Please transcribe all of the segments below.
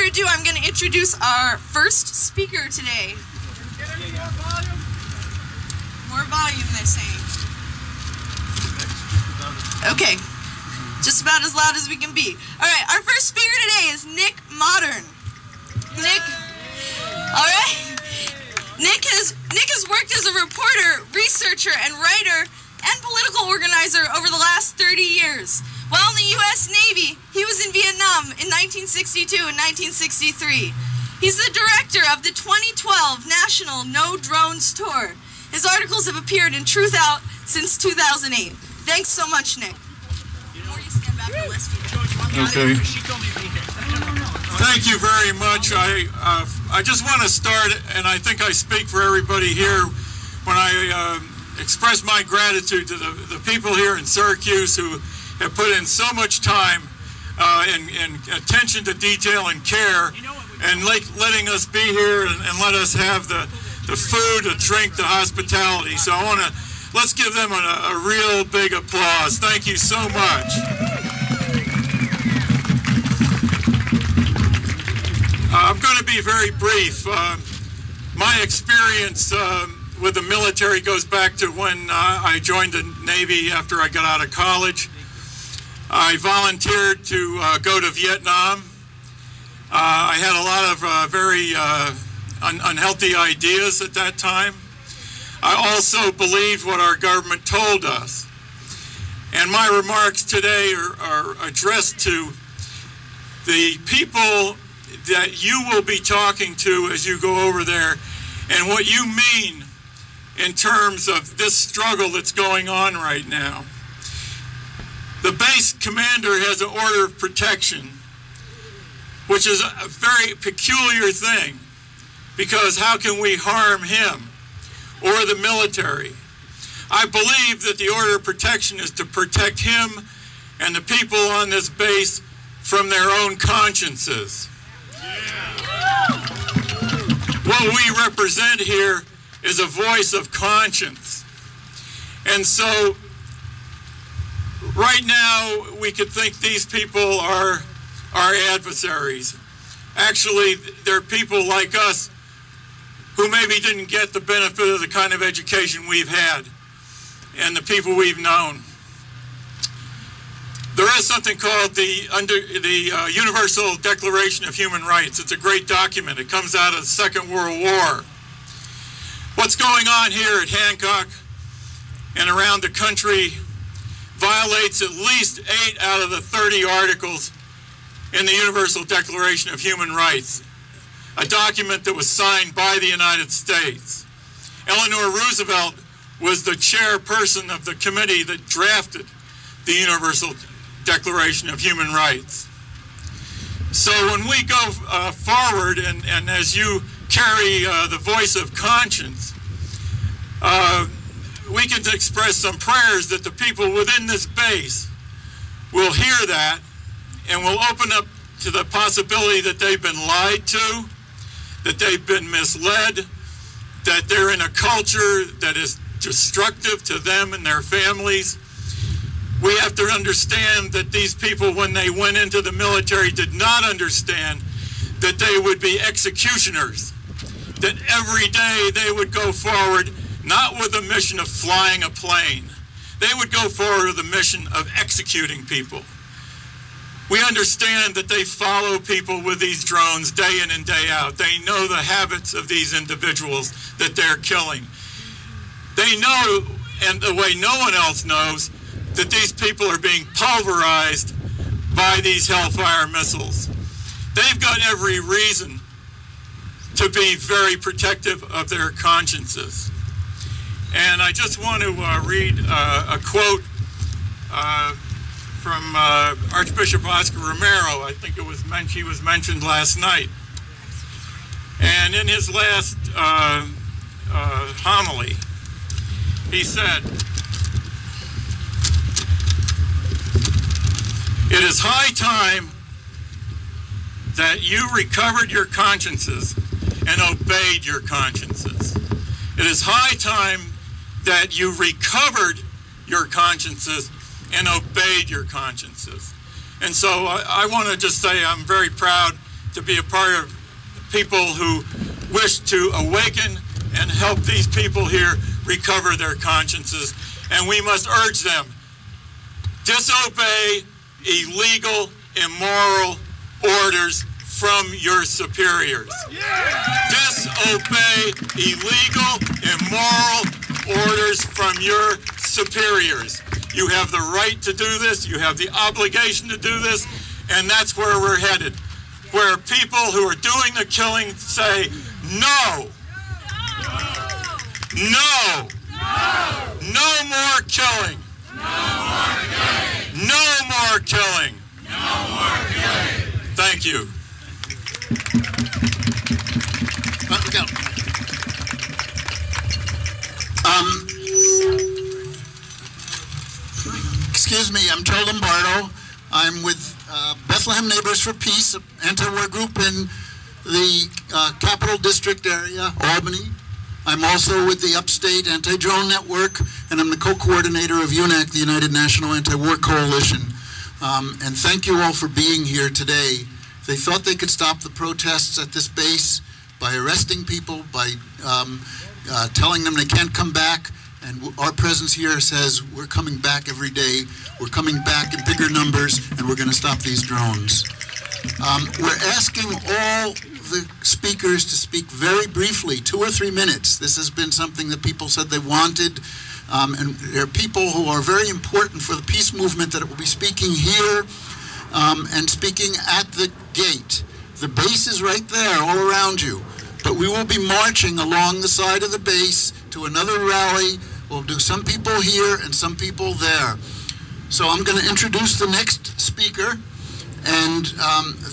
further ado, I'm going to introduce our first speaker today. More volume, they're saying. Okay, just about as loud as we can be. All right, our first speaker today is Nick Modern. Nick, all right. Nick has worked as a reporter, researcher, and writer and political organizer over the last 30 years. While in the U.S. Navy, he was in Vietnam in 1962 and 1963. He's the director of the 2012 National No Drones Tour. His articles have appeared in Truth Out since 2008. Thanks so much, Nick. Okay. Thank you very much. I just want to start, and I think I speak for everybody here when I express my gratitude to the people here in Syracuse who have put in so much time and attention to detail and care, and letting us be here and let us have the food, the drink, the hospitality. So let's give them a real big applause. Thank you so much. I'm going to be very brief. My experience with the military goes back to when I joined the Navy after I got out of college. I volunteered to go to Vietnam. I had a lot of very unhealthy ideas at that time. I also believed what our government told us. And my remarks today are addressed to the people that you will be talking to as you go over there, and what you mean in terms of this struggle that's going on right now. The base commander has an order of protection, which is a very peculiar thing, because how can we harm him or the military? I believe that the order of protection is to protect him and the people on this base from their own consciences. What we represent here is a voice of conscience. And so right now we could think these people are our adversaries. Actually, they're people like us who maybe didn't get the benefit of the kind of education we've had and the people we've known. There is something called the Universal Declaration of Human Rights. It's a great document. It comes out of the Second World War. What's going on here at Hancock and around the country violates at least 8 out of the 30 articles in the Universal Declaration of Human Rights, a document that was signed by the United States. Eleanor Roosevelt was the chairperson of the committee that drafted the Universal Declaration of Human Rights. So when we go forward, and as you carry the voice of conscience, we can express some prayers that the people within this base will hear that and will open up to the possibility that they've been lied to, that they've been misled, that they're in a culture that is destructive to them and their families. We have to understand that these people, when they went into the military, did not understand that they would be executioners, that every day they would go forward not with the mission of flying a plane. They would go forward with the mission of executing people. We understand that they follow people with these drones day in and day out. They know the habits of these individuals that they're killing. They know, and the way no one else knows, that these people are being pulverized by these Hellfire missiles. They've got every reason to be very protective of their consciences. And I just want to read a quote from Archbishop Oscar Romero. I think he was mentioned last night. And in his last homily, he said, "It is high time that you recovered your consciences and obeyed your consciences. It is high time that you recovered your consciences and obeyed your consciences." And so I want to just say I'm very proud to be a part of people who wish to awaken and help these people here recover their consciences. And we must urge them, disobey illegal, immoral orders from your superiors. Disobey illegal, immoral orders from your superiors. You have the right to do this, you have the obligation to do this, and that's where we're headed. Where people who are doing the killing say, no, no, no more killing, no more killing. Thank you. Excuse me, I'm Joe Lombardo. I'm with Bethlehem Neighbors for Peace, an anti-war group in the Capital District area, Albany. I'm also with the Upstate Anti-Drone Network, and I'm the co-coordinator of UNAC, the United National Anti-War Coalition. And thank you all for being here today. They thought they could stop the protests at this base by arresting people, by telling them they can't come back. And our presence here says we're coming back every day. We're coming back in bigger numbers, and we're going to stop these drones. We're asking all the speakers to speak very briefly, 2 or 3 minutes. This has been something that people said they wanted. And there are people who are very important for the peace movement that will be speaking here and speaking at the gate. The base is right there, all around you. But we will be marching along the side of the base to another rally. We'll do some people here and some people there. So I'm going to introduce the next speaker. And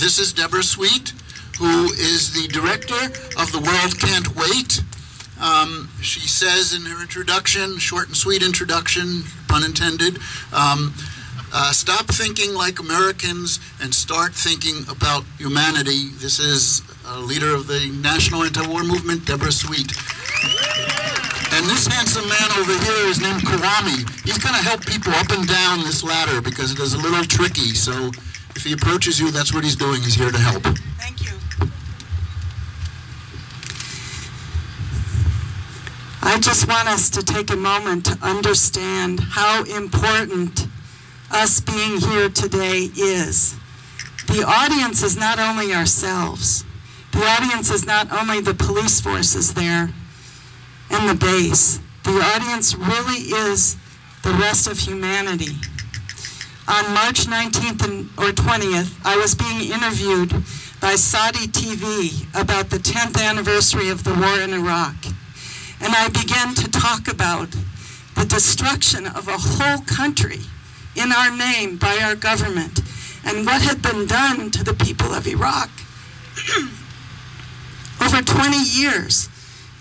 this is Deborah Sweet, who is the director of The World Can't Wait. She says in her introduction, short and sweet introduction, pun intended, stop thinking like Americans and start thinking about humanity. This is a leader of the National Anti-War Movement, Deborah Sweet. And this handsome man over here is named Kawami. He's going to help people up and down this ladder because it is a little tricky. So if he approaches you, that's what he's doing. He's here to help. Thank you. I just want us to take a moment to understand how important us being here today is. The audience is not only ourselves. The audience is not only the police forces there and the base. The audience really is the rest of humanity. On March 19th or 20th, I was being interviewed by Saudi TV about the 10th anniversary of the war in Iraq. And I began to talk about the destruction of a whole country in our name by our government and what had been done to the people of Iraq. Over 20 years,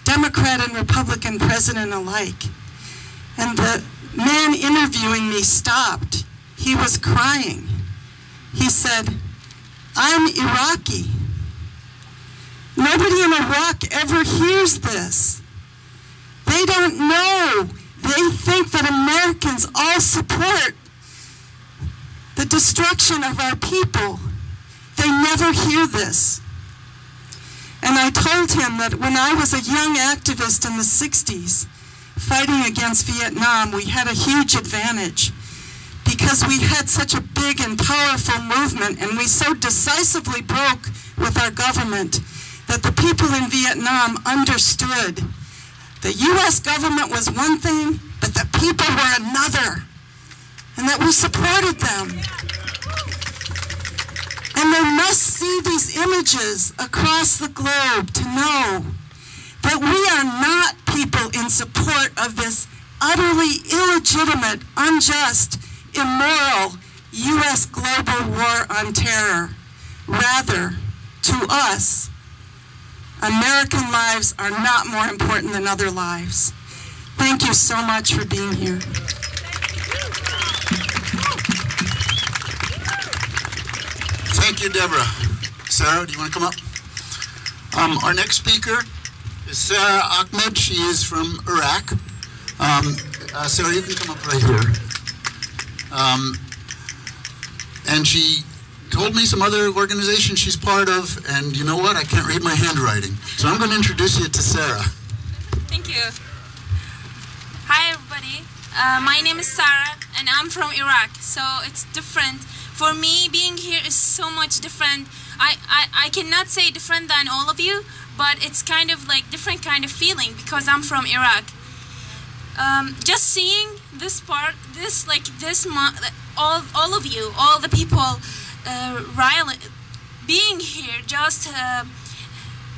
Democrat and Republican president alike. And the man interviewing me stopped. He was crying. He said, "I'm Iraqi. Nobody in Iraq ever hears this. They don't know. They think that Americans all support the destruction of our people. They never hear this." And I told him that when I was a young activist in the 60s, fighting against Vietnam, we had a huge advantage because we had such a big and powerful movement, and we so decisively broke with our government that the people in Vietnam understood the U.S. government was one thing, but the people were another, and that we supported them. And they must see these images across the globe to know that we are not people in support of this utterly illegitimate, unjust, immoral U.S. global war on terror. Rather, to us, American lives are not more important than other lives. Thank you so much for being here. Thank you, Deborah. Sarah, do you want to come up? Our next speaker is Sarah Ahmed. She is from Iraq. Sarah, you can come up right here. And she told me some other organization she's part of, and you know what? I can't read my handwriting. So I'm going to introduce you to Sarah. Thank you. Hi, everybody. My name is Sarah, and I'm from Iraq, so it's different. For me, being here is so much different. I cannot say different than all of you, but it's kind of like different kind of feeling because I'm from Iraq. Just seeing this part, all of you, all the people, being here just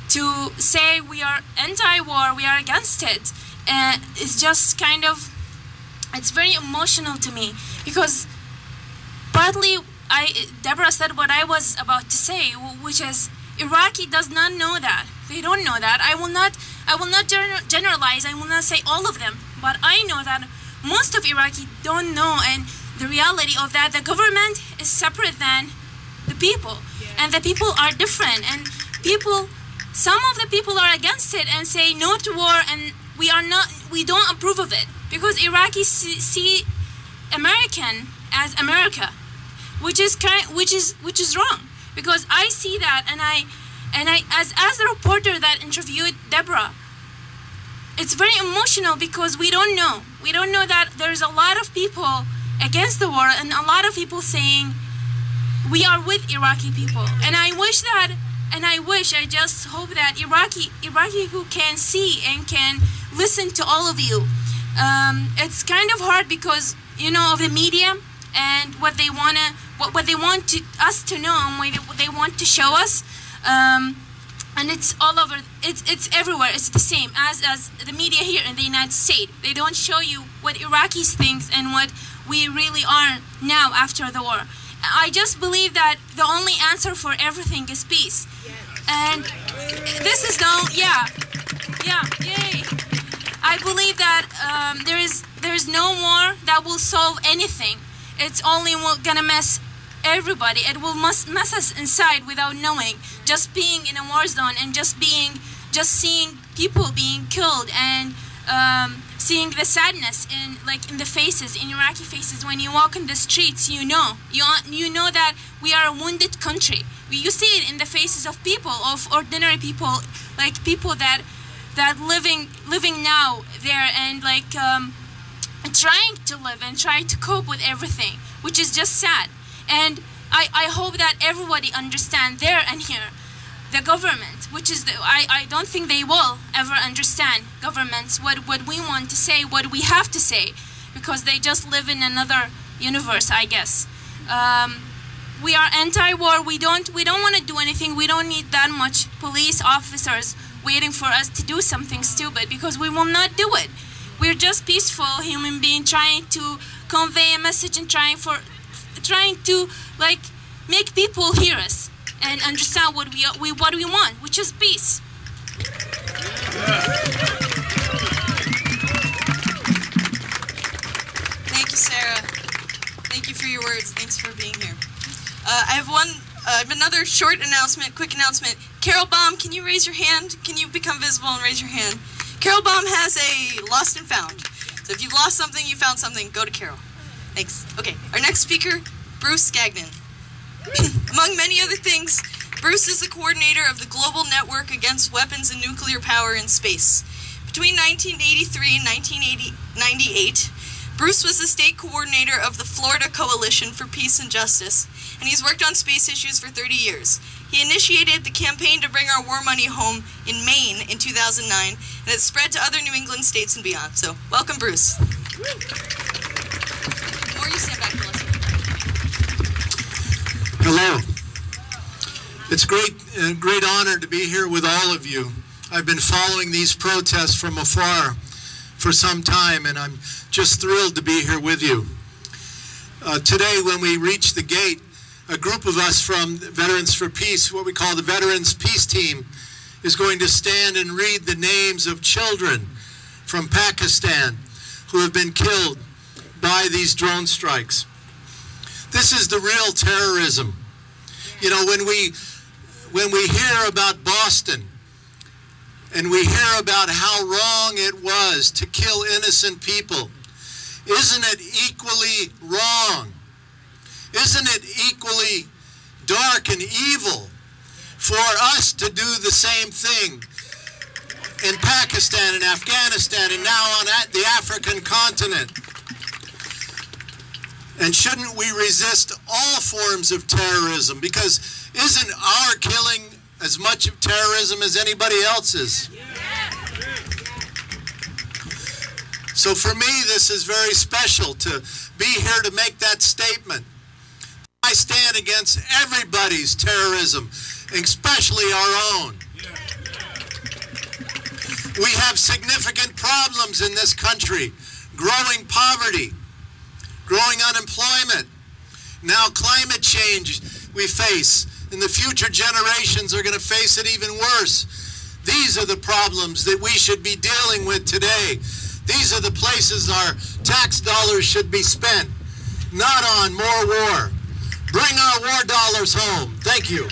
to say we are anti-war, we are against it, it's just kind of, it's very emotional to me because partly Deborah said what I was about to say, which is Iraqi does not know that. They don't know that. I will not generalize. I will not say all of them, but I know that most of Iraqi don't know, and the reality of that, the government is separate than the people, and the people are different, and some of the people are against it and say no to war, and we don't approve of it because Iraqis see American as America, which is wrong, because I see that, and I as the reporter that interviewed Deborah, it's very emotional because we don't know that there's a lot of people against the war and a lot of people saying we are with Iraqi people, and I just hope that Iraqi who can see and can listen to all of you. It's kind of hard because of the media and what they want us to know and what they want to show us, and it's all over. It's everywhere. It's the same as the media here in the United States. They don't show you what Iraqis think and what we really are now after the war. I just believe that the only answer for everything is peace, and this is yay. I believe that there is no war that will solve anything. It's only gonna mess everybody. It will mess us inside without knowing. Just being in a war zone and just seeing people being killed and seeing the sadness in the faces, in Iraqi faces. When you walk in the streets, you know that we are a wounded country. You see it in the faces of people, of ordinary people, like people that living now there and trying to live and trying to cope with everything, which is just sad. And I hope that everybody understands there and here. The government, which is I don't think they will ever understand governments what we want to say, what we have to say, because they just live in another universe, I guess. We are anti-war. We don't want to do anything. We don't need that much police officers waiting for us to do something stupid, because we will not do it. We're just peaceful human beings trying to convey a message and trying to make people hear us and understand what we want, which is peace. Thank you, Sarah. Thank you for your words. Thanks for being here. I have another short announcement, quick announcement. Carol Baum, can you raise your hand? Can you become visible and raise your hand? Carol Baum has a lost and found. So if you've lost something, you found something, go to Carol. Thanks. Okay, our next speaker, Bruce Gagnon. Among many other things, Bruce is the coordinator of the Global Network Against Weapons and Nuclear Power in Space. Between 1983 and 1998, Bruce was the state coordinator of the Florida Coalition for Peace and Justice, and he's worked on space issues for 30 years. He initiated the campaign to bring our war money home in Maine in 2009, and it spread to other New England states and beyond. So, welcome, Bruce. Or you stand back and listen. Hello. It's a great honor to be here with all of you. I've been following these protests from afar for some time, and I'm just thrilled to be here with you. Today, when we reach the gate, a group of us from Veterans for Peace, what we call the Veterans Peace Team, is going to stand and read the names of children from Pakistan who have been killed by these drone strikes. This is the real terrorism. You know, when we hear about Boston and we hear about how wrong it was to kill innocent people, isn't it equally wrong? Isn't it equally dark and evil for us to do the same thing in Pakistan and Afghanistan and now on the African continent. And shouldn't we resist all forms of terrorism? Because isn't our killing as much of terrorism as anybody else's? So for me, this is very special to be here to make that statement. I stand against everybody's terrorism, especially our own. We have significant problems in this country: growing poverty, growing unemployment, now climate change we face, and the future generations are going to face it even worse. These are the problems that we should be dealing with today. These are the places our tax dollars should be spent, not on more war. Bring our war dollars home. Thank you.